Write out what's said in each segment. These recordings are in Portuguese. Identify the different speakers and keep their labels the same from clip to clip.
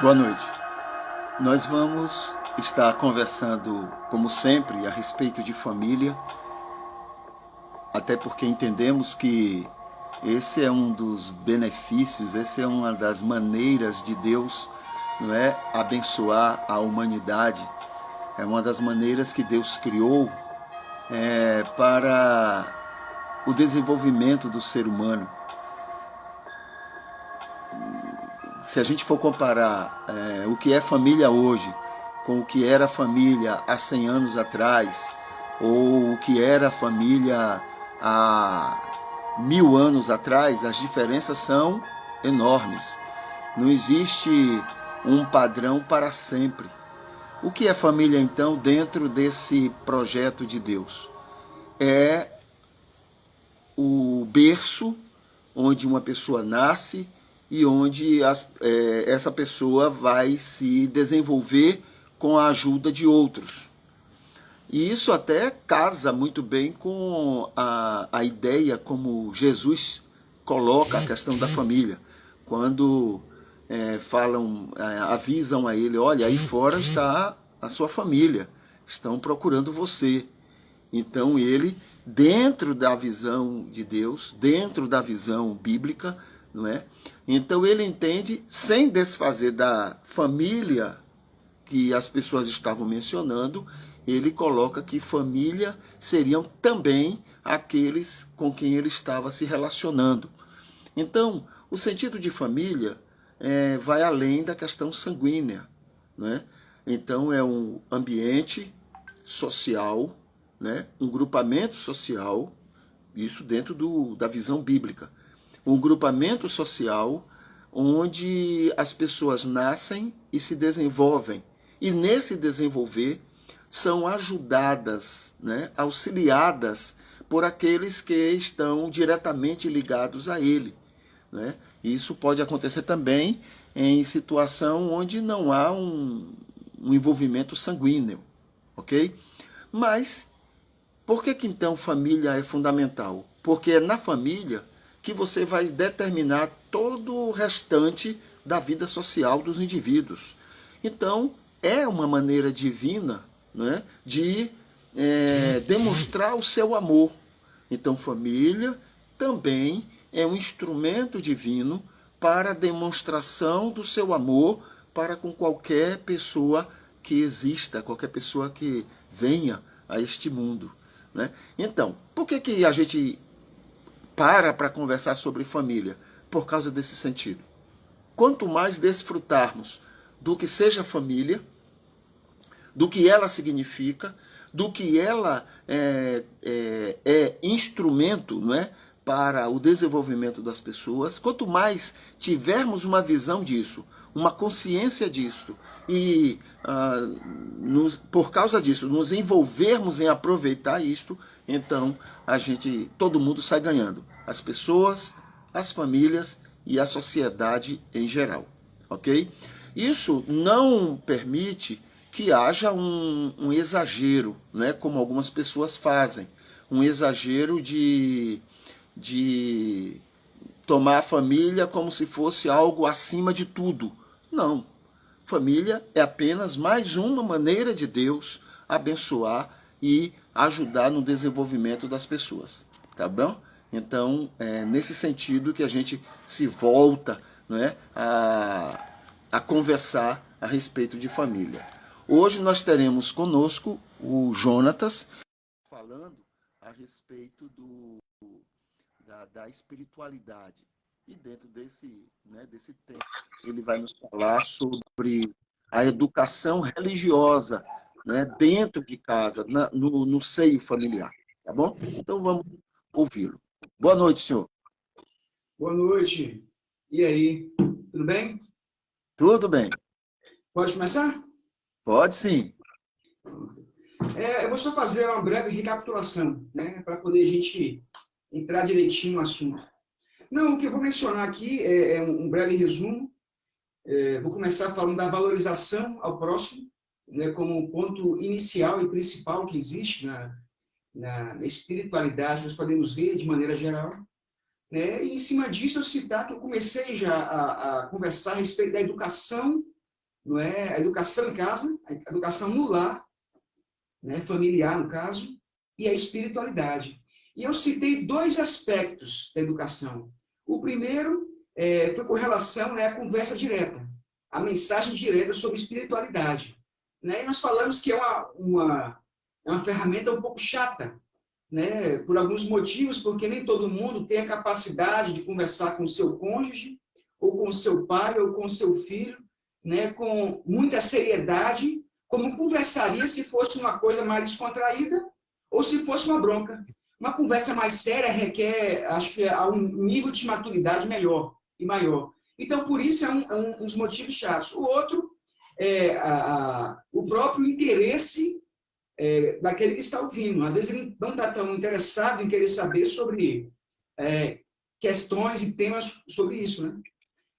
Speaker 1: Boa noite. Nós vamos estar conversando, como sempre, a respeito de família, até porque entendemos que esse é um dos benefícios, essa é uma das maneiras de Deus, não é, abençoar a humanidade. É uma das maneiras que Deus criou para o desenvolvimento do ser humano. Se a gente for comparar o que é família hoje com o que era família há 100 anos atrás, ou o que era família há 1000 anos atrás, as diferenças são enormes. Não existe um padrão para sempre. O que é família, então, dentro desse projeto de Deus? É o berço onde uma pessoa nasce e onde essa pessoa vai se desenvolver com a ajuda de outros. E isso até casa muito bem com a ideia como Jesus coloca a questão da família. Quando avisam a ele, olha, aí fora está a sua família, estão procurando você. Então ele, dentro da visão de Deus, dentro da visão bíblica, não é? Então ele entende, sem desfazer da família que as pessoas estavam mencionando, ele coloca que família seriam também aqueles com quem ele estava se relacionando. Então, o sentido de família vai além da questão sanguínea, né? Então é um ambiente social, né? Um grupamento social, isso dentro da visão bíblica. Um grupamento social onde as pessoas nascem e se desenvolvem. E nesse desenvolver são ajudadas, né? Auxiliadas por aqueles que estão diretamente ligados a ele, né? Isso pode acontecer também em situação onde não há um envolvimento sanguíneo, ok? Mas por que então família é fundamental? Porque é na família que você vai determinar todo o restante da vida social dos indivíduos. Então, é uma maneira divina, né, de demonstrar o seu amor. Então, família também é um instrumento divino para a demonstração do seu amor para com qualquer pessoa que exista, qualquer pessoa que venha a este mundo, né? Então, por que a gente para conversar sobre família? Por causa desse sentido. Quanto mais desfrutarmos do que seja família, do que ela significa, do que ela é instrumento, não é, para o desenvolvimento das pessoas, quanto mais tivermos uma visão disso, uma consciência disso, e por causa disso nos envolvermos em aproveitar isto, então todo mundo sai ganhando. As pessoas, as famílias e a sociedade em geral. Ok? Isso não permite que haja um exagero, né, como algumas pessoas fazem. Um exagero de tomar a família como se fosse algo acima de tudo. Não. Família é apenas mais uma maneira de Deus abençoar e ajudar no desenvolvimento das pessoas. Tá bom? Então, é nesse sentido que a gente se volta, né, a conversar a respeito de família. Hoje nós teremos conosco o Jonatas falando a respeito da espiritualidade. E dentro desse tema, ele vai nos falar sobre a educação religiosa, né, dentro de casa, no seio familiar. Tá bom? Então vamos ouvi-lo. Boa noite, senhor.
Speaker 2: Boa noite. E aí? Tudo bem?
Speaker 1: Tudo bem.
Speaker 2: Pode começar?
Speaker 1: Pode sim.
Speaker 2: Eu vou só fazer uma breve recapitulação, né, para poder a gente entrar direitinho no assunto. Não, o que eu vou mencionar aqui é um breve resumo. Vou começar falando da valorização ao próximo, né, como ponto inicial e principal que existe na espiritualidade, nós podemos ver de maneira geral. Né? E em cima disso, eu citar que eu comecei já a conversar a respeito da educação não é? A educação em casa, a educação no lar, né? Familiar, no caso, e a espiritualidade. E eu citei dois aspectos da educação. O primeiro foi com relação, né, à conversa direta, a mensagem direta sobre espiritualidade. Né? E nós falamos que é uma ferramenta um pouco chata, né? Por alguns motivos, porque nem todo mundo tem a capacidade de conversar com o seu cônjuge, ou com o seu pai, ou com o seu filho, né? Com muita seriedade, como conversaria se fosse uma coisa mais descontraída, ou se fosse uma bronca. Uma conversa mais séria requer, acho que, um nível de maturidade melhor e maior. Então, por isso, é um dos motivos chatos. O outro é o próprio interesse daquele que está ouvindo. Às vezes ele não está tão interessado em querer saber sobre questões e temas sobre isso, né?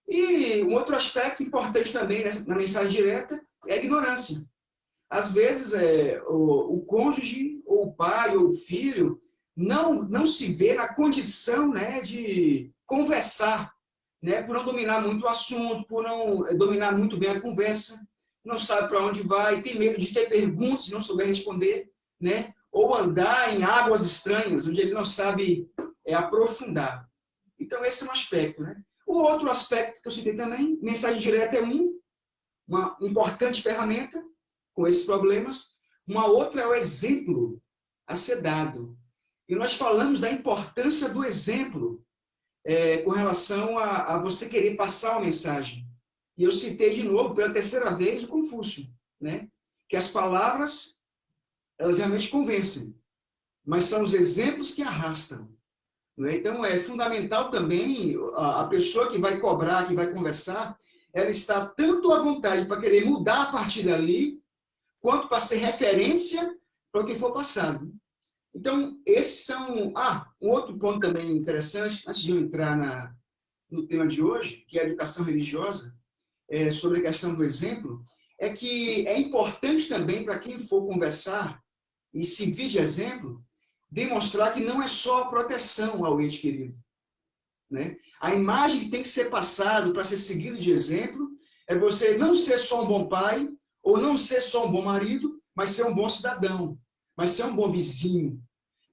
Speaker 2: E um outro aspecto importante também na mensagem direta é a ignorância. Às vezes o cônjuge, ou o pai, ou o filho, não se vê na condição, né, de conversar, né, por não dominar muito o assunto, por não dominar muito bem a conversa, não sabe para onde vai, tem medo de ter perguntas e não souber responder, né, ou andar em águas estranhas, onde ele não sabe aprofundar. Então, esse é um aspecto. Né? O outro aspecto que eu citei também, mensagem direta é uma importante ferramenta com esses problemas. Uma outra é o exemplo a ser dado. E nós falamos da importância do exemplo com relação a você querer passar uma mensagem. E eu citei de novo, pela terceira vez, o Confúcio, né? Que as palavras, elas realmente convencem, mas são os exemplos que arrastam. Né? Então, é fundamental também a pessoa que vai cobrar, que vai conversar, ela está tanto à vontade para querer mudar a partir dali, quanto para ser referência para o que for passado. Então, esses são... um outro ponto também interessante, antes de eu entrar no tema de hoje, que é a educação religiosa, sobre a questão do exemplo, é que é importante também para quem for conversar e servir de exemplo, demonstrar que não é só proteção ao ente querido. Né? A imagem que tem que ser passada para ser seguido de exemplo é você não ser só um bom pai, ou não ser só um bom marido, mas ser um bom cidadão, mas ser um bom vizinho,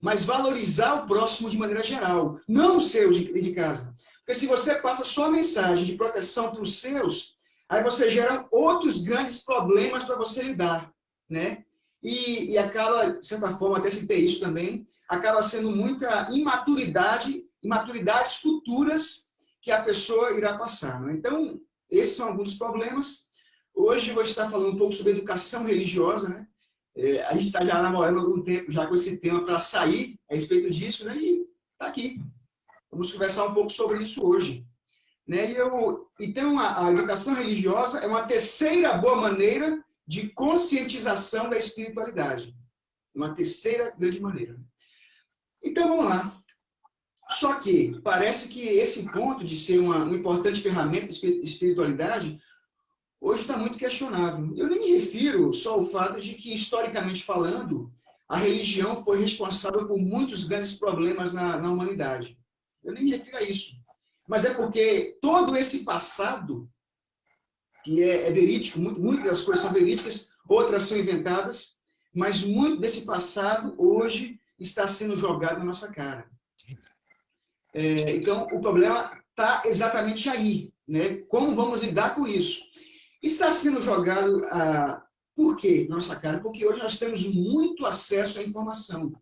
Speaker 2: mas valorizar o próximo de maneira geral, não o seu de casa. Porque se você passa só a mensagem de proteção para os seus, aí você gera outros grandes problemas para você lidar, né? E acaba, de certa forma, até citei isso também, acaba sendo muita imaturidades futuras que a pessoa irá passar. Né? Então, esses são alguns problemas. Hoje eu vou estar falando um pouco sobre educação religiosa, né? A gente está já namorando há algum tempo já com esse tema para sair a respeito disso, né? E está aqui. Vamos conversar um pouco sobre isso hoje. Né? Então, a educação religiosa é uma terceira boa maneira de conscientização da espiritualidade. Uma terceira grande maneira. Então, vamos lá. Só que parece que esse ponto de ser uma importante ferramenta de espiritualidade hoje está muito questionável. Eu nem me refiro só ao fato de que, historicamente falando, a religião foi responsável por muitos grandes problemas na humanidade. Eu nem me refiro a isso. Mas é porque todo esse passado, que é verídico, muitas das coisas são verídicas, outras são inventadas, mas muito desse passado hoje está sendo jogado na nossa cara. Então, o problema está exatamente aí. Né? Como vamos lidar com isso? Está sendo jogado por quê na nossa cara? Porque hoje nós temos muito acesso à informação.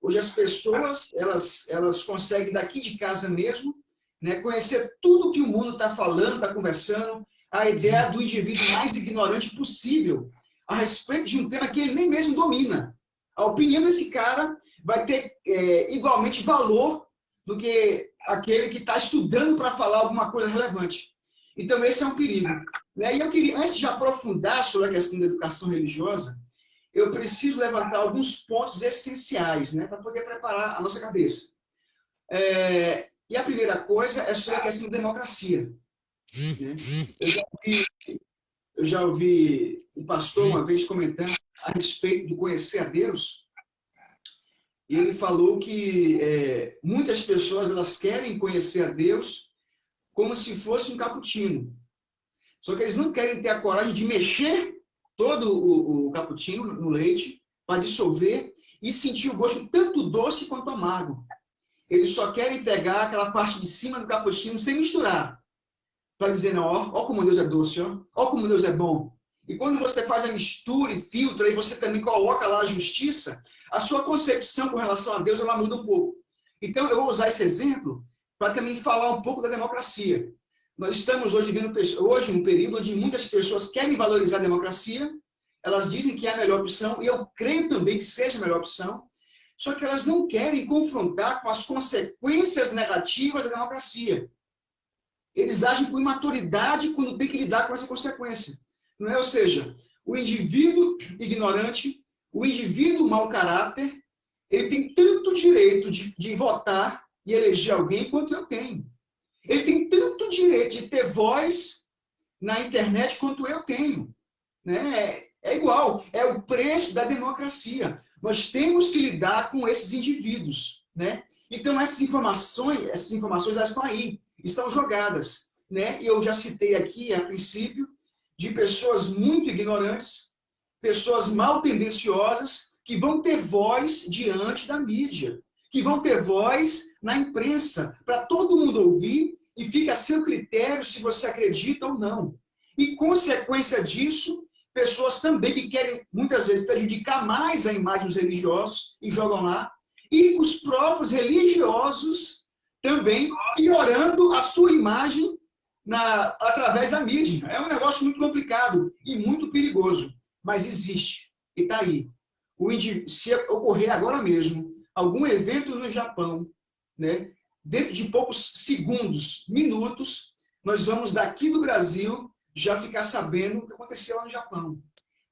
Speaker 2: Hoje as pessoas elas conseguem, daqui de casa mesmo, né, conhecer tudo que o mundo está falando, está conversando, a ideia do indivíduo mais ignorante possível a respeito de um tema que ele nem mesmo domina. A opinião desse cara vai ter igualmente valor do que aquele que está estudando para falar alguma coisa relevante. Então, esse é um perigo. Né? E eu queria, antes de aprofundar sobre a questão da educação religiosa, eu preciso levantar alguns pontos essenciais, né, para poder preparar a nossa cabeça. E a primeira coisa é sobre a questão da democracia. Né? Eu já ouvi um pastor uma vez comentando a respeito do conhecer a Deus, e ele falou que muitas pessoas elas querem conhecer a Deus como se fosse um cappuccino. Só que eles não querem ter a coragem de mexer todo o cappuccino no leite para dissolver e sentir o gosto tanto doce quanto amargo. Eles só querem pegar aquela parte de cima do cappuccino sem misturar. Para dizer, não, ó como Deus é doce, ó como Deus é bom. E quando você faz a mistura e filtra, e você também coloca lá a justiça, a sua concepção com relação a Deus, ela muda um pouco. Então, eu vou usar esse exemplo para também falar um pouco da democracia. Nós estamos hoje vivendo um período onde muitas pessoas querem valorizar a democracia, elas dizem que é a melhor opção, e eu creio também que seja a melhor opção, só que elas não querem confrontar com as consequências negativas da democracia. Eles agem com imaturidade quando tem que lidar com essa consequência. Não é? Ou seja, o indivíduo ignorante, o indivíduo mau caráter, ele tem tanto direito de votar e eleger alguém quanto eu tenho. Ele tem tanto direito de ter voz na internet quanto eu tenho. Né? É igual, é o preço da democracia. Nós temos que lidar com esses indivíduos. Né? Então, essas informações elas estão aí, estão jogadas. Né? E eu já citei aqui, a princípio, de pessoas muito ignorantes, pessoas mal tendenciosas, que vão ter voz diante da mídia, que vão ter voz na imprensa, para todo mundo ouvir, e fica a seu critério se você acredita ou não. E, consequência disso, pessoas também que querem, muitas vezes, prejudicar mais a imagem dos religiosos, e jogam lá, e os próprios religiosos também piorando a sua imagem através da mídia. É um negócio muito complicado e muito perigoso, mas existe, e está aí. Se ocorrer agora mesmo algum evento no Japão, né, dentro de poucos segundos, minutos, nós vamos daqui do Brasil já ficar sabendo o que aconteceu lá no Japão.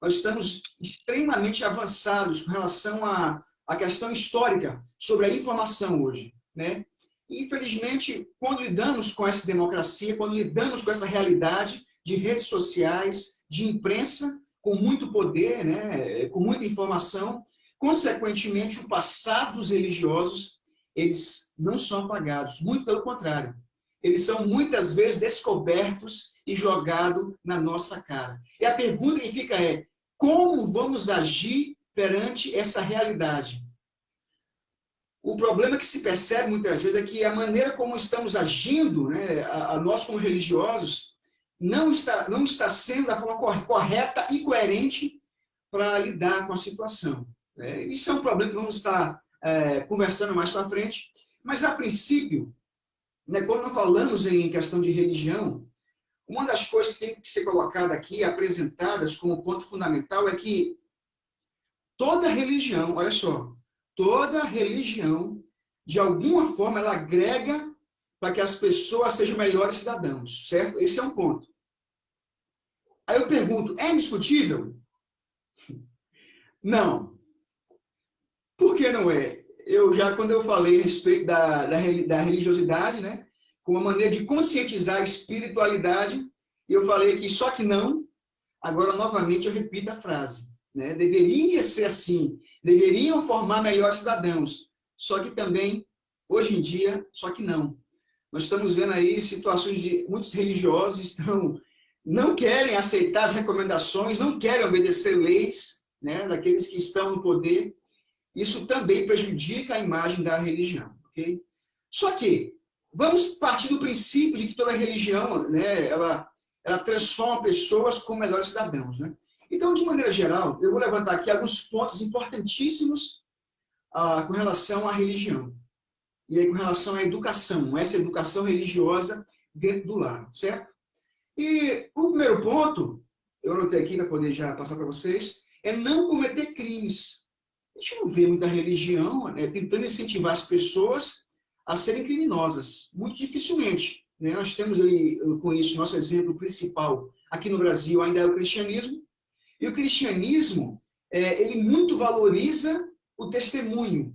Speaker 2: Nós estamos extremamente avançados com relação à questão histórica sobre a informação hoje. Né? Infelizmente, quando lidamos com essa democracia, quando lidamos com essa realidade de redes sociais, de imprensa, com muito poder, né, com muita informação, consequentemente, o passado dos religiosos, eles não são apagados, muito pelo contrário. Eles são muitas vezes descobertos e jogados na nossa cara. E a pergunta que fica é, como vamos agir perante essa realidade? O problema que se percebe muitas vezes é que a maneira como estamos agindo, né, a nós como religiosos, não está sendo da forma correta e coerente para lidar com a situação. Né? Isso é um problema que vamos estar conversando mais para frente, mas a princípio, né, quando nós falamos em questão de religião, uma das coisas que tem que ser colocada aqui, apresentadas como ponto fundamental, é que toda religião, olha só, toda religião, de alguma forma, ela agrega para que as pessoas sejam melhores cidadãos, certo? Esse é um ponto. Aí eu pergunto, é indiscutível? Não. Por que não é? Quando eu falei a respeito da religiosidade, né, com uma maneira de conscientizar a espiritualidade, eu falei aqui só que não, agora novamente eu repito a frase. Né? Deveria ser assim, deveriam formar melhores cidadãos, só que também, hoje em dia, só que não. Nós estamos vendo aí situações de muitos religiosos não querem aceitar as recomendações, não querem obedecer leis, né, daqueles que estão no poder. Isso também prejudica a imagem da religião. Okay? Só que, vamos partir do princípio de que toda religião, né, ela transforma pessoas como melhores cidadãos. Né? Então, de maneira geral, eu vou levantar aqui alguns pontos importantíssimos com relação à religião. E aí com relação à educação, essa educação religiosa dentro do lar, certo? E o primeiro ponto, eu anotei aqui para poder já passar para vocês, é não cometer crimes. A gente não vê muita religião tentando incentivar as pessoas a serem criminosas. Muito dificilmente. Né? Nós temos aí, com isso, nosso exemplo principal aqui no Brasil ainda é o cristianismo. E o cristianismo, ele muito valoriza o testemunho.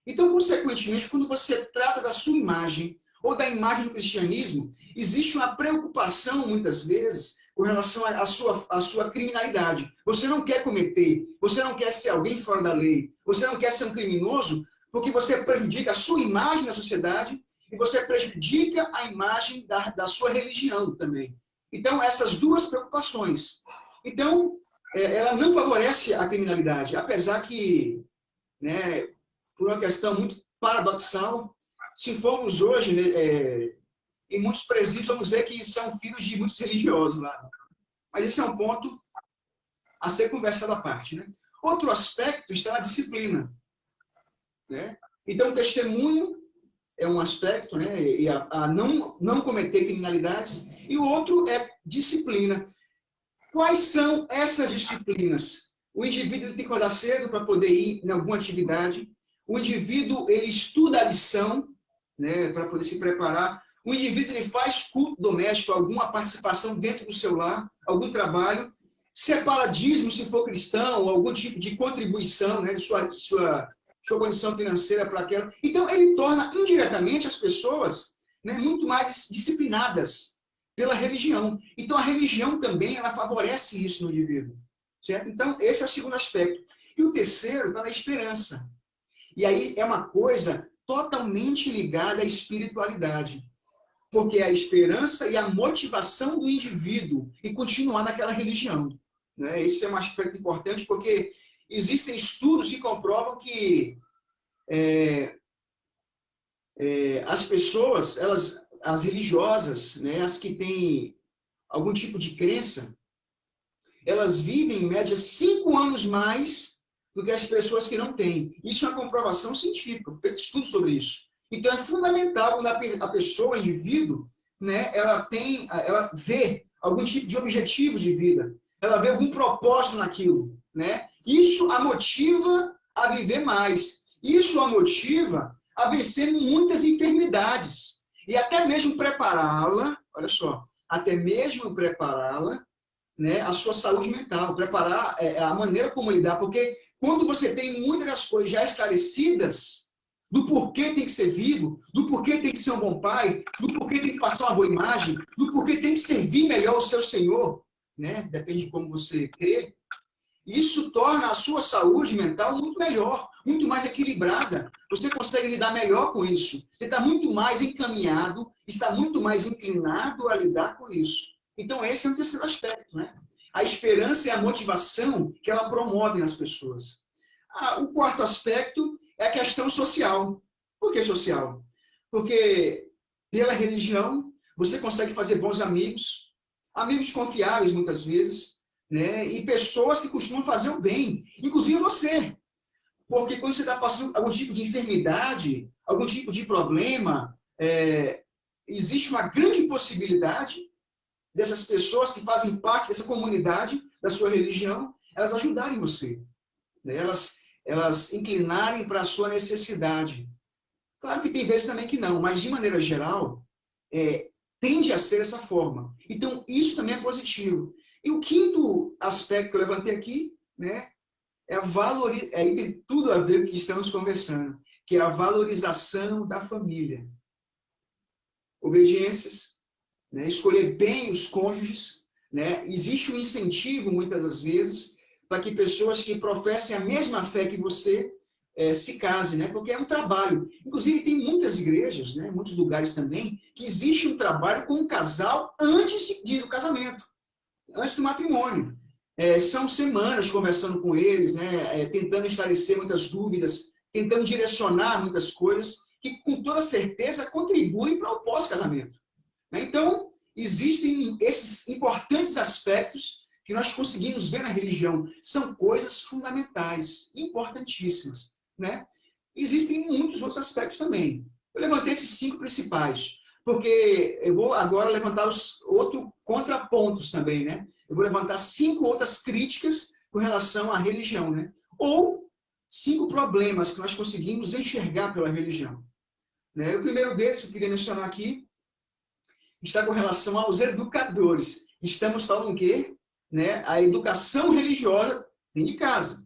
Speaker 2: Então, consequentemente, quando você trata da sua imagem ou da imagem do cristianismo, existe uma preocupação, muitas vezes, com relação à sua criminalidade. Você não quer cometer, você não quer ser alguém fora da lei, você não quer ser um criminoso, porque você prejudica a sua imagem na sociedade e você prejudica a imagem da sua religião também. Então, essas duas preocupações. Então, ela não favorece a criminalidade, apesar que, né, por uma questão muito paradoxal, se formos hoje, né, em muitos presídios, vamos ver que são filhos de muitos religiosos lá. Mas esse é um ponto a ser conversado à parte, né? Outro aspecto está na disciplina, né? Então, o testemunho é um aspecto, né? E a não cometer criminalidades. E o outro é disciplina. Quais são essas disciplinas? O indivíduo ele tem que acordar cedo para poder ir em alguma atividade. O indivíduo ele estuda a lição, né? Para poder se preparar. O indivíduo ele faz culto doméstico, alguma participação dentro do seu lar, algum trabalho. Separa dízimo, se for cristão, ou algum tipo de contribuição, né? De sua condição financeira para aquela. Então, ele torna indiretamente as pessoas, né, muito mais disciplinadas pela religião. Então, a religião também ela favorece isso no indivíduo. Certo? Então, esse é o segundo aspecto. E o terceiro está na esperança. E aí é uma coisa totalmente ligada à espiritualidade. Porque é a esperança e a motivação do indivíduo em continuar naquela religião. Né? Esse é um aspecto importante, porque existem estudos que comprovam que as pessoas, as religiosas, né, as que têm algum tipo de crença, elas vivem, em média, 5 anos mais do que as pessoas que não têm. Isso é uma comprovação científica, feito estudo sobre isso. Então, é fundamental quando a pessoa, o indivíduo, né, ela vê algum tipo de objetivo de vida, ela vê algum propósito naquilo. Né? Isso a motiva a viver mais. Isso a motiva a vencer muitas enfermidades. E até mesmo prepará-la, olha só, até mesmo prepará-la, né, a sua saúde mental, preparar a maneira como lidar, porque quando você tem muitas das coisas já esclarecidas, do porquê tem que ser vivo, do porquê tem que ser um bom pai, do porquê tem que passar uma boa imagem, do porquê tem que servir melhor o seu Senhor, né? Depende de como você crê, isso torna a sua saúde mental muito melhor, muito mais equilibrada. Você consegue lidar melhor com isso. Você está muito mais encaminhado, está muito mais inclinado a lidar com isso. Então, esse é o terceiro aspecto, né? A esperança e a motivação que ela promove nas pessoas. O quarto aspecto é a questão social. Por que social? Porque pela religião você consegue fazer bons amigos, amigos confiáveis muitas vezes, né? E pessoas que costumam fazer o bem, inclusive você. Porque quando você está passando algum tipo de enfermidade, algum tipo de problema, existe uma grande possibilidade dessas pessoas que fazem parte dessa comunidade, da sua religião, elas ajudarem você. Né? Elas inclinarem para a sua necessidade. Claro que tem vezes também que não, mas de maneira geral, tende a ser dessa forma. Então, isso também é positivo. E o quinto aspecto que eu levantei aqui, né, aí tem tudo a ver com o que estamos conversando, que é a valorização da família. Obediências, né, escolher bem os cônjuges, né, existe um incentivo, muitas das vezes, para que pessoas que professem a mesma fé que você se casem, né, porque é um trabalho. Inclusive, tem muitas igrejas, né, muitos lugares também, que existe um trabalho com o casal antes do casamento. Antes do matrimônio. São semanas conversando com eles, né, tentando esclarecer muitas dúvidas, tentando direcionar muitas coisas que, com toda certeza, contribuem para o pós-casamento. Então, existem esses importantes aspectos que nós conseguimos ver na religião. São coisas fundamentais, importantíssimas. Né? Existem muitos outros aspectos também. Eu levantei esses 5 principais. Porque eu vou agora levantar os outros contrapontos também, né? Eu vou levantar 5 outras críticas com relação à religião, né? Ou 5 problemas que nós conseguimos enxergar pela religião. Né? O primeiro deles, que eu queria mencionar aqui, está com relação aos educadores. Estamos falando o quê? Né? A educação religiosa dentro de casa.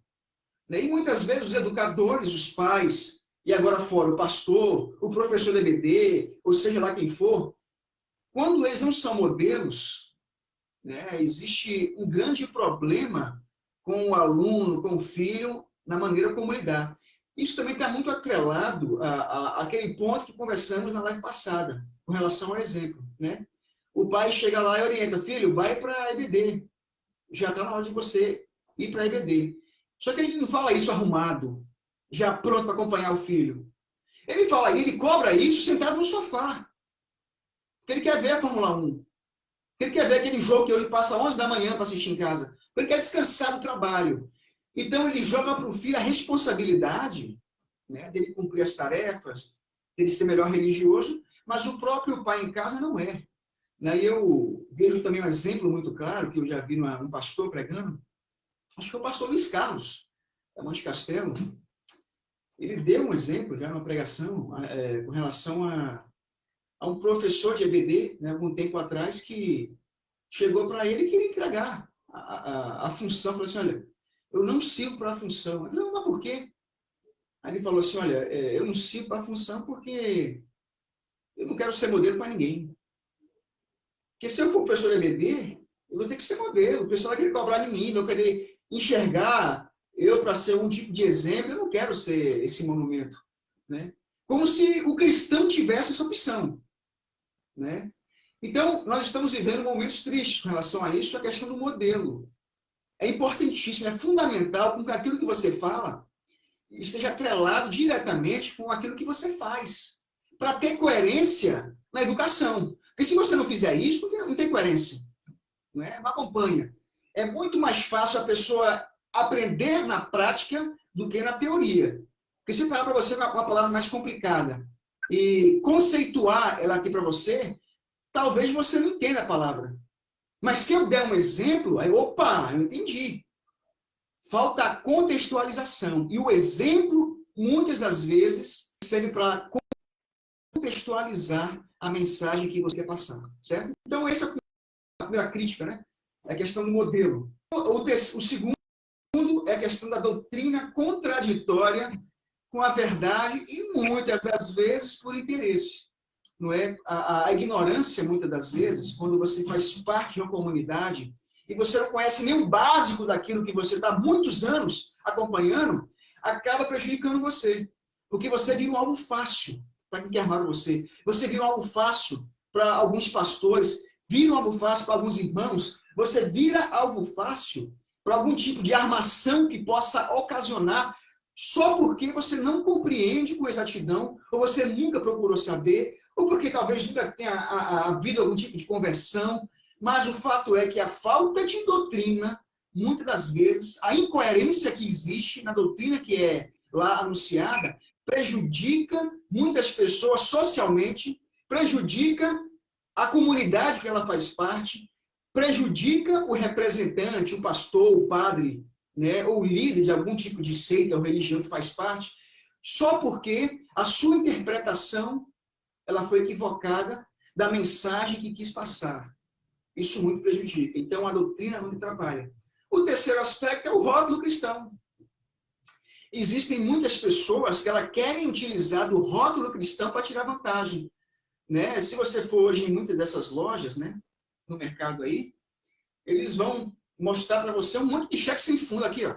Speaker 2: Né? E muitas vezes os educadores, os pais, e agora fora o pastor, o professor da EBD, ou seja lá quem for, quando eles não são modelos, né, existe um grande problema com o aluno, com o filho, na maneira como lidar. Isso também está muito atrelado àquele ponto que conversamos na live passada, com relação ao exemplo. Né? o pai chega lá e orienta, filho, vai para a EBD. Já está na hora de você ir para a EBD. Só que ele não fala isso arrumado, já pronto para acompanhar o filho. Ele fala, ele cobra isso sentado no sofá. Porque ele quer ver a Fórmula 1. Ele quer ver aquele jogo que hoje passa 11 da manhã para assistir em casa. Ele quer descansar do trabalho. Então ele joga para o filho a responsabilidade, né, dele cumprir as tarefas, dele ser melhor religioso, mas o próprio pai em casa não é. E eu vejo também um exemplo muito claro, que eu já vi um pastor pregando, acho que foi o pastor Luiz Carlos, da Monte Castelo. Ele deu um exemplo já numa pregação com relação a um professor de EBD, né, algum tempo atrás, que chegou para ele e queria entregar a função. Falou assim, olha, eu não sirvo para a função. Eu falei, mas por quê? Aí ele falou assim, olha, eu não sirvo para a função porque eu não quero ser modelo para ninguém. Porque se eu for professor de EBD, eu vou ter que ser modelo. O pessoal vai querer cobrar de mim, vai querer enxergar eu para ser um tipo de exemplo. Eu não quero ser esse monumento. Né? Como se o cristão tivesse essa opção. Né? Então, nós estamos vivendo momentos tristes com relação a isso, a questão do modelo. É importantíssimo, é fundamental com que aquilo que você fala esteja atrelado diretamente com aquilo que você faz, para ter coerência na educação. Porque se você não fizer isso, não tem coerência. Não acompanha. É muito mais fácil a pessoa aprender na prática do que na teoria. Porque se eu falar para você uma palavra mais complicada e conceituar ela aqui para você, talvez você não entenda a palavra. Mas se eu der um exemplo, aí, opa, eu entendi. Falta a contextualização. E o exemplo, muitas das vezes, serve para contextualizar a mensagem que você quer passar. Certo? Então, essa é a primeira crítica, né? É a questão do modelo. O segundo é a questão da doutrina contraditória com a verdade e, muitas das vezes, por interesse. Não é? A ignorância, muitas das vezes, quando você faz parte de uma comunidade e você não conhece nem o básico daquilo que você está há muitos anos acompanhando, acaba prejudicando você. Porque você vira um alvo fácil para quem quer armar você. Você vira um alvo fácil para alguns pastores, vira um alvo fácil para alguns irmãos, você vira alvo fácil para algum tipo de armação que possa ocasionar só porque você não compreende com exatidão, ou você nunca procurou saber, ou porque talvez nunca tenha havido algum tipo de conversão, mas o fato é que a falta de doutrina, muitas das vezes, a incoerência que existe na doutrina que é lá anunciada, prejudica muitas pessoas socialmente, prejudica a comunidade que ela faz parte, prejudica o representante, o pastor, o padre, né, ou líder de algum tipo de seita ou religião que faz parte, só porque a sua interpretação ela foi equivocada da mensagem que quis passar. Isso muito prejudica. Então, a doutrina não trabalha. O terceiro aspecto é o rótulo cristão. Existem muitas pessoas que elas querem utilizar do rótulo cristão para tirar vantagem. Né? Se você for hoje em muitas dessas lojas, né, no mercado aí, eles vão mostrar para você um monte de cheque sem fundo aqui, ó.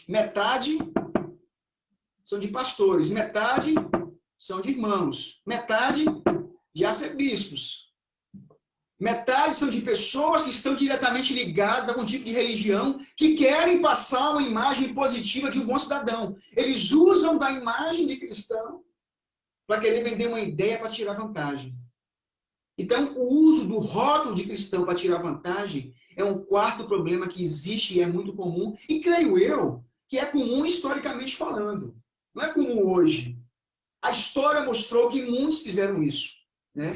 Speaker 2: Metade são de pastores, metade são de irmãos, metade de arcebispos, metade são de pessoas que estão diretamente ligadas a algum tipo de religião que querem passar uma imagem positiva de um bom cidadão. Eles usam da imagem de cristão para querer vender uma ideia para tirar vantagem. Então, o uso do rótulo de cristão para tirar vantagem é um quarto problema que existe e é muito comum, e creio eu que é comum historicamente falando. Não é comum hoje. A história mostrou que muitos fizeram isso. Né?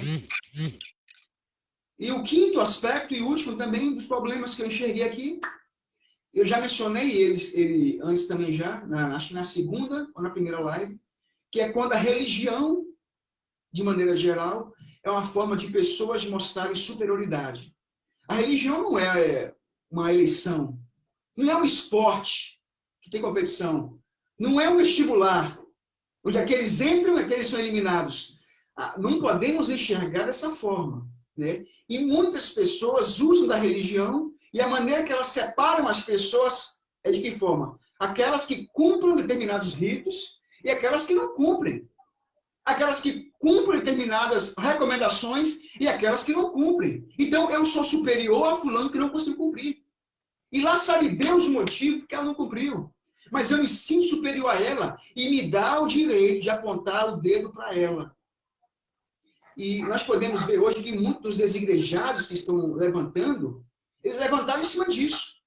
Speaker 2: E o quinto aspecto e último também dos problemas que eu enxerguei aqui, eu já mencionei ele antes também já, acho que na segunda ou na primeira live, que é quando a religião, de maneira geral, é uma forma de pessoas mostrarem superioridade. A religião não é uma eleição, não é um esporte que tem competição, não é um vestibular, onde aqueles entram e aqueles são eliminados. Não podemos enxergar dessa forma. Né? E muitas pessoas usam da religião e a maneira que elas separam as pessoas é de que forma? Aquelas que cumprem determinados ritos e aquelas que não cumprem. aquelas que cumprem determinadas recomendações e aquelas que não cumprem. Então, eu sou superior a fulano que não conseguiu cumprir. E lá sabe Deus o motivo que ela não cumpriu. Mas eu me sinto superior a ela e me dá o direito de apontar o dedo para ela. E nós podemos ver hoje que muitos dos desigrejados que estão levantando, eles levantaram em cima disso,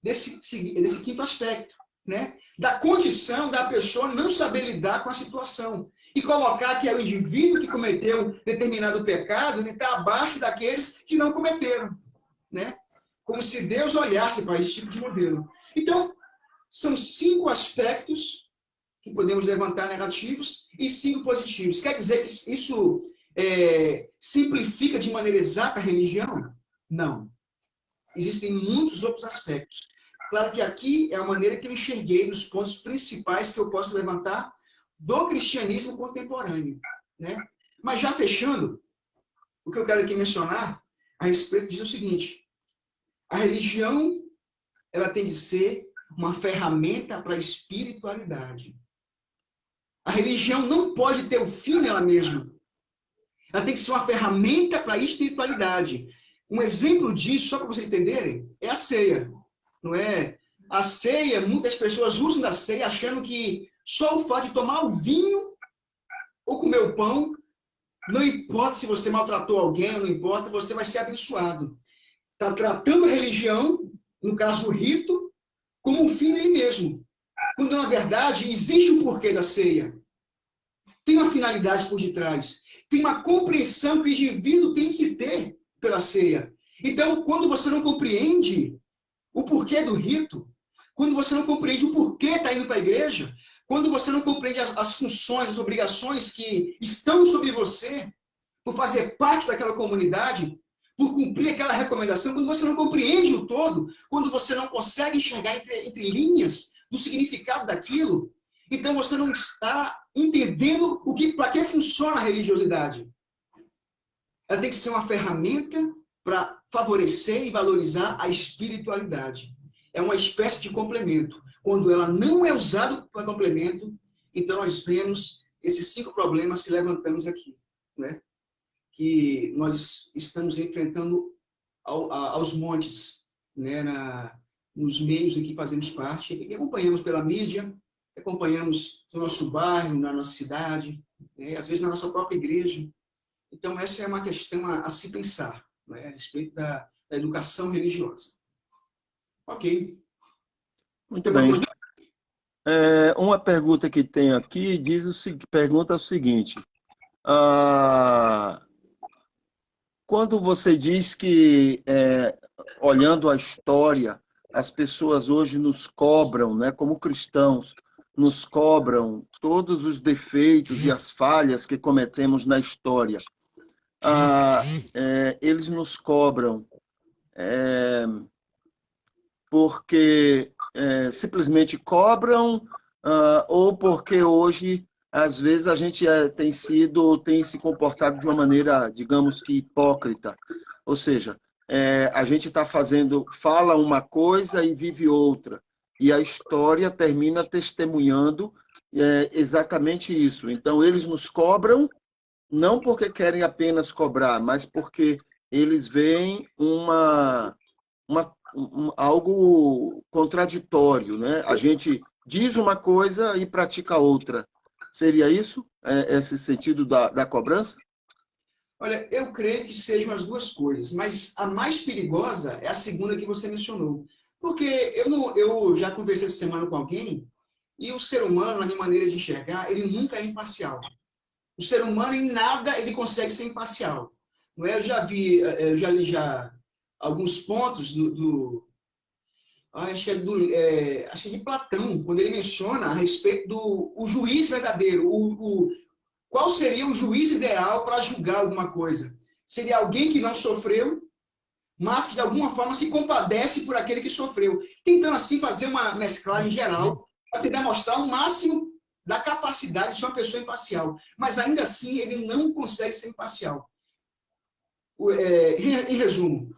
Speaker 2: desse quinto aspecto, né? Da condição da pessoa não saber lidar com a situação e colocar que é o indivíduo que cometeu determinado pecado, ele está abaixo daqueles que não cometeram, né? Como se Deus olhasse para esse tipo de modelo. Então, são 5 aspectos que podemos levantar negativos e 5 positivos. Quer dizer que isso simplifica de maneira exata a religião? Não. Existem muitos outros aspectos. Claro que aqui é a maneira que eu enxerguei dos pontos principais que eu posso levantar do cristianismo contemporâneo, né? Mas já fechando, o que eu quero aqui mencionar a respeito diz o seguinte: a religião, ela tem de ser uma ferramenta para a espiritualidade. A religião não pode ter o fim nela mesma. Ela tem que ser uma ferramenta para a espiritualidade. Um exemplo disso, só para vocês entenderem, é a ceia. Não é? A ceia, muitas pessoas usam da ceia achando que só o fato de tomar o vinho ou comer o pão, não importa se você maltratou alguém ou não importa, você vai ser abençoado. Está tratando a religião, no caso o rito, como um fim nele mesmo. Quando, na verdade, existe um porquê da ceia. Tem uma finalidade por detrás. Tem uma compreensão que o indivíduo tem que ter pela ceia. Então, quando você não compreende o porquê do rito, quando você não compreende o porquê está indo para a igreja, quando você não compreende as funções, as obrigações que estão sobre você, por fazer parte daquela comunidade, por cumprir aquela recomendação, quando você não compreende o todo, quando você não consegue enxergar entre linhas do significado daquilo, então você não está entendendo para que funciona a religiosidade. Ela tem que ser uma ferramenta para favorecer e valorizar a espiritualidade. É uma espécie de complemento. Quando ela não é usada para complemento, então nós vemos esses 5 problemas que levantamos aqui, né? Que nós estamos enfrentando aos montes, né? Nos meios em que fazemos parte, e acompanhamos pela mídia, acompanhamos no nosso bairro, na nossa cidade, né? Às vezes na nossa própria igreja. Então, essa é uma questão a se pensar, né? A respeito da educação religiosa. Ok.
Speaker 1: Muito bem. Uma pergunta que tem aqui pergunta o seguinte: quando você diz que, olhando a história, as pessoas hoje nos cobram, né, como cristãos, nos cobram todos os defeitos e as falhas que cometemos na história. Eles nos cobram porque simplesmente cobram, ou porque hoje, às vezes, a gente tem se comportado de uma maneira, digamos que hipócrita. Ou seja, a gente fala uma coisa e vive outra. E a história termina testemunhando exatamente isso. Então, eles nos cobram, não porque querem apenas cobrar, mas porque eles veem algo contraditório, né? A gente diz uma coisa e pratica outra. Seria isso? Esse sentido da cobrança?
Speaker 2: Olha, eu creio que sejam as duas coisas, mas a mais perigosa é a segunda que você mencionou. Porque eu já conversei essa semana com alguém e o ser humano, na minha maneira de enxergar, ele nunca é imparcial. O ser humano, em nada, ele consegue ser imparcial. Não é? Eu já li alguns pontos acho que é de Platão, quando ele menciona a respeito do juiz verdadeiro. Qual seria o juiz ideal para julgar alguma coisa? Seria alguém que não sofreu, mas que de alguma forma se compadece por aquele que sofreu. Tentando assim fazer uma mesclagem geral para tentar mostrar o máximo da capacidade de ser uma pessoa imparcial. Mas ainda assim ele não consegue ser imparcial. Em resumo,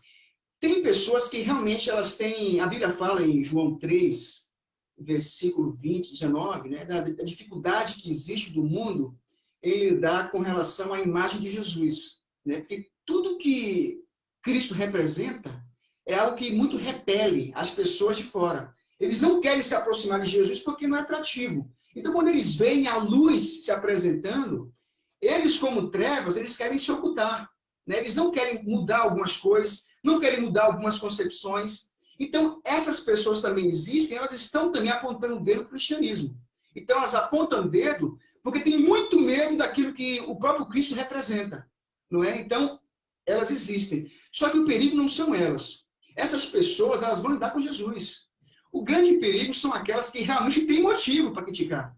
Speaker 2: tem pessoas que realmente elas têm, a Bíblia fala em João 3, versículo 20, 19, né, da dificuldade que existe do mundo em lidar com relação à imagem de Jesus, né? Porque tudo que Cristo representa é algo que muito repele as pessoas de fora. Eles não querem se aproximar de Jesus porque não é atrativo. Então, quando eles veem a luz se apresentando, eles, como trevas, eles querem se ocultar, né? Eles não querem mudar algumas coisas, não querem mudar algumas concepções. Então, essas pessoas também existem, elas estão também apontando o dedo para o cristianismo. Então, elas apontam o dedo porque têm muito medo daquilo que o próprio Cristo representa, não é? Então, elas existem. Só que o perigo não são elas. Essas pessoas, elas vão lidar com Jesus. O grande perigo são aquelas que realmente têm motivo para criticar.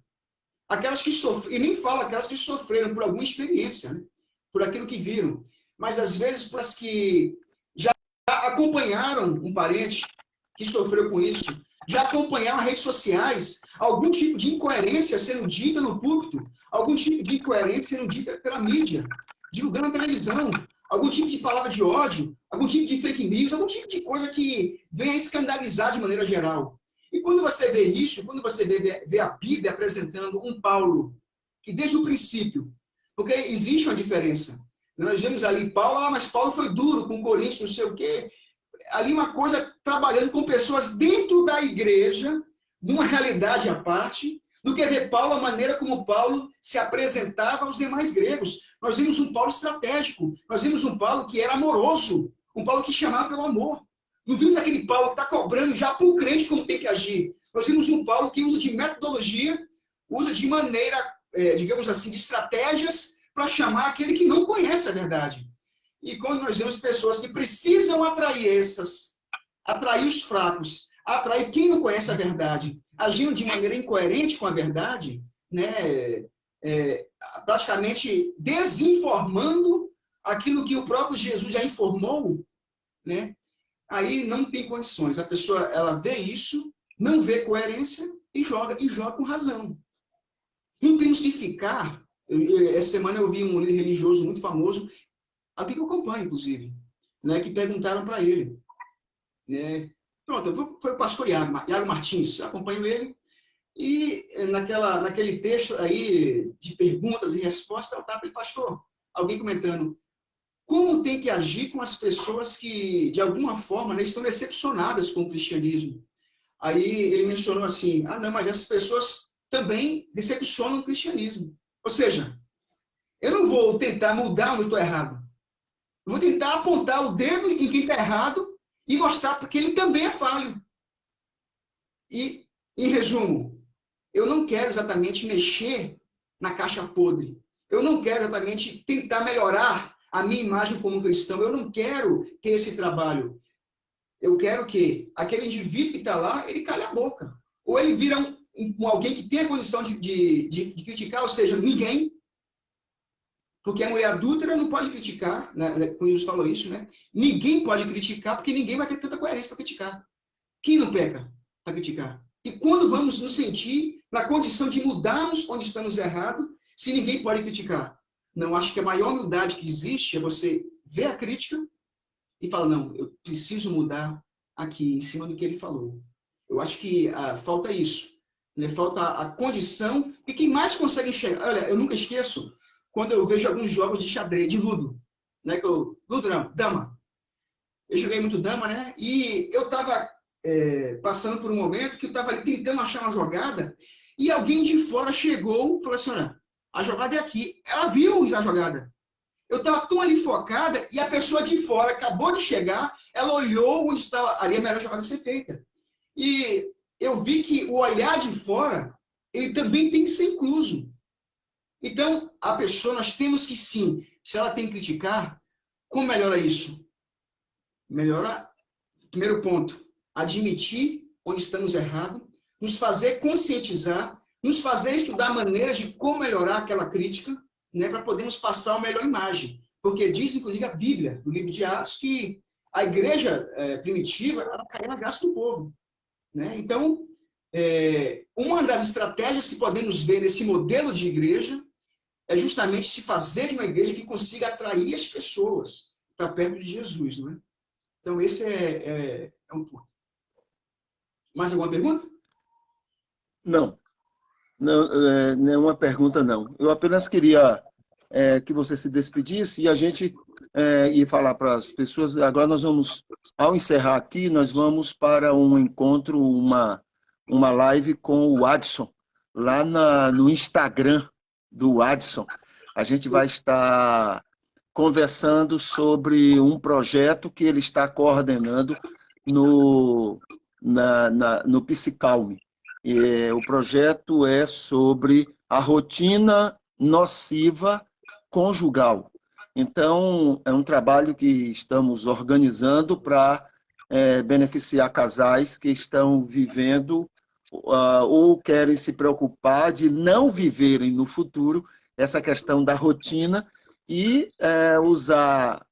Speaker 2: Aquelas que sofreram, e nem falo aquelas que sofreram por alguma experiência, né? Por aquilo que viram. Mas, às vezes, por as que já acompanharam um parente que sofreu com isso, já acompanharam nas redes sociais algum tipo de incoerência sendo dita no púlpito, algum tipo de incoerência sendo dita pela mídia, divulgando na televisão, algum tipo de palavra de ódio, algum tipo de fake news, algum tipo de coisa que venha escandalizar de maneira geral. E quando você vê isso, quando você vê a Bíblia apresentando um Paulo, que desde o princípio, porque existe uma diferença. Nós vemos ali Paulo, mas Paulo foi duro com Coríntios, não sei o quê. Ali uma coisa trabalhando com pessoas dentro da igreja, numa realidade à parte, do que ver Paulo, a maneira como Paulo se apresentava aos demais gregos. Nós vimos um Paulo estratégico, nós vimos um Paulo que era amoroso, um Paulo que chamava pelo amor. Não vimos aquele Paulo que está cobrando já para o crente como tem que agir. Nós vimos um Paulo que usa de metodologia, usa de maneira, digamos assim, de estratégias para chamar aquele que não conhece a verdade. E quando nós vemos pessoas que precisam atrair os fracos, atrair quem não conhece a verdade, agindo de maneira incoerente com a verdade, né, praticamente desinformando aquilo que o próprio Jesus já informou, né, aí não tem condições. A pessoa, ela vê isso, não vê coerência e joga com razão. Não temos que ficar... Essa semana eu vi um líder religioso muito famoso, aqui que eu acompanho, inclusive, né, que perguntaram para ele. Né, pronto, foi o pastor Iago Martins, eu acompanho ele, e naquele texto aí de perguntas e respostas, perguntaram para ele, pastor, alguém comentando, como tem que agir com as pessoas que, de alguma forma, né, estão decepcionadas com o cristianismo? Aí ele mencionou assim, não, mas essas pessoas também decepcionam o cristianismo. Ou seja, eu não vou tentar mudar onde eu estou errado. Eu vou tentar apontar o dedo em quem está errado e mostrar porque ele também é falho. E, em resumo, eu não quero exatamente mexer na caixa podre. Eu não quero exatamente tentar melhorar a minha imagem como cristão. Eu não quero ter esse trabalho. Eu quero que aquele indivíduo que está lá, ele cale a boca. Ou ele vira alguém que tem a condição de criticar, ou seja, ninguém. Porque a mulher adúltera não pode criticar, né? Quando Jesus falou isso, né? Ninguém pode criticar, porque ninguém vai ter tanta coerência para criticar. Quem não peca para criticar? E quando vamos nos sentir na condição de mudarmos onde estamos errados, se ninguém pode criticar? Não, acho que a maior humildade que existe é você ver a crítica e falar, não, eu preciso mudar aqui, em cima do que ele falou. Eu acho que falta isso. Né? Falta a condição. E quem mais consegue enxergar? Olha, eu nunca esqueço quando eu vejo alguns jogos de xadrez, de ludo. Né? Ludo não, dama. Eu joguei muito dama, né? E eu estava passando por um momento que eu estava ali tentando achar uma jogada e alguém de fora chegou e falou assim, olha, a jogada é aqui. Ela viu a jogada. Eu estava tão ali focada e a pessoa de fora acabou de chegar, ela olhou onde estava ali a melhor jogada a ser feita. E eu vi que o olhar de fora, ele também tem que ser incluso. Então, a pessoa, nós temos que sim, se ela tem que criticar, como melhora isso? Melhora, primeiro ponto, admitir onde estamos errados, nos fazer conscientizar, nos fazer estudar maneiras de como melhorar aquela crítica, né, para podermos passar uma melhor imagem. Porque diz, inclusive, a Bíblia, no livro de Atos, que a igreja primitiva, ela caiu na graça do povo. Né? Então, uma das estratégias que podemos ver nesse modelo de igreja é justamente se fazer de uma igreja que consiga atrair as pessoas para perto de Jesus. Não é? Então, esse é um ponto. Mais alguma pergunta?
Speaker 1: Não. Não, nenhuma pergunta, não. Eu apenas queria que você se despedisse e a gente ir falar para as pessoas. Agora nós vamos, ao encerrar aqui, nós vamos para um encontro, uma live com o Adson, lá no Instagram do Adson. A gente vai estar conversando sobre um projeto que ele está coordenando no Psicalme. O projeto é sobre a rotina nociva conjugal. Então, é um trabalho que estamos organizando para beneficiar casais que estão vivendo ou querem se preocupar de não viverem no futuro essa questão da rotina e usar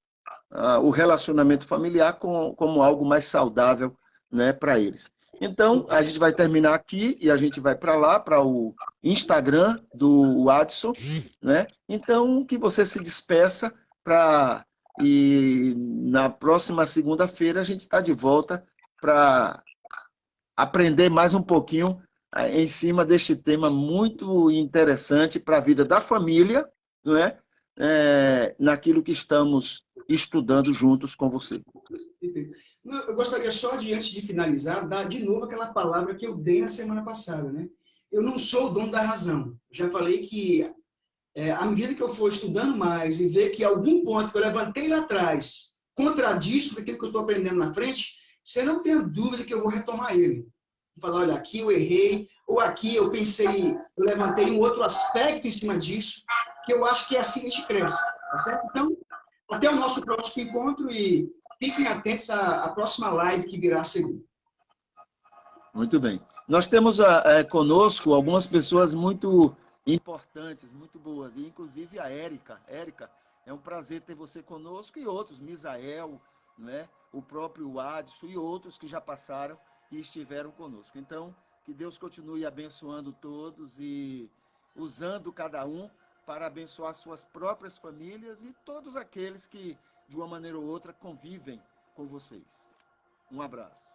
Speaker 1: o relacionamento familiar como algo mais saudável, né, para eles. Então, a gente vai terminar aqui e a gente vai para lá, para o Instagram do Adson, né? Então, que você se despeça e na próxima segunda-feira a gente está de volta para aprender mais um pouquinho em cima deste tema muito interessante para a vida da família, não é? Naquilo que estamos estudando juntos com você.
Speaker 2: Perfeito. Eu gostaria só de, antes de finalizar, dar de novo aquela palavra que eu dei na semana passada, né? Eu não sou o dono da razão. Já falei que, à medida que eu for estudando mais e ver que algum ponto que eu levantei lá atrás contradiz com aquilo que eu estou aprendendo na frente, você não tenha dúvida que eu vou retomar ele. Falar, olha, aqui eu errei, ou aqui eu pensei, eu levantei um outro aspecto em cima disso, que eu acho que é assim que a gente cresce, tá certo? Então, até o nosso próximo encontro e fiquem atentos à próxima live que virá a seguir.
Speaker 1: Muito bem. Nós temos conosco algumas pessoas muito importantes, muito boas, e inclusive a Érica. Érica, é um prazer ter você conosco e outros, Misael, né? O próprio Adson e outros que já passaram e estiveram conosco. Então, que Deus continue abençoando todos e usando cada um para abençoar suas próprias famílias e todos aqueles que, de uma maneira ou outra, convivem com vocês. Um abraço.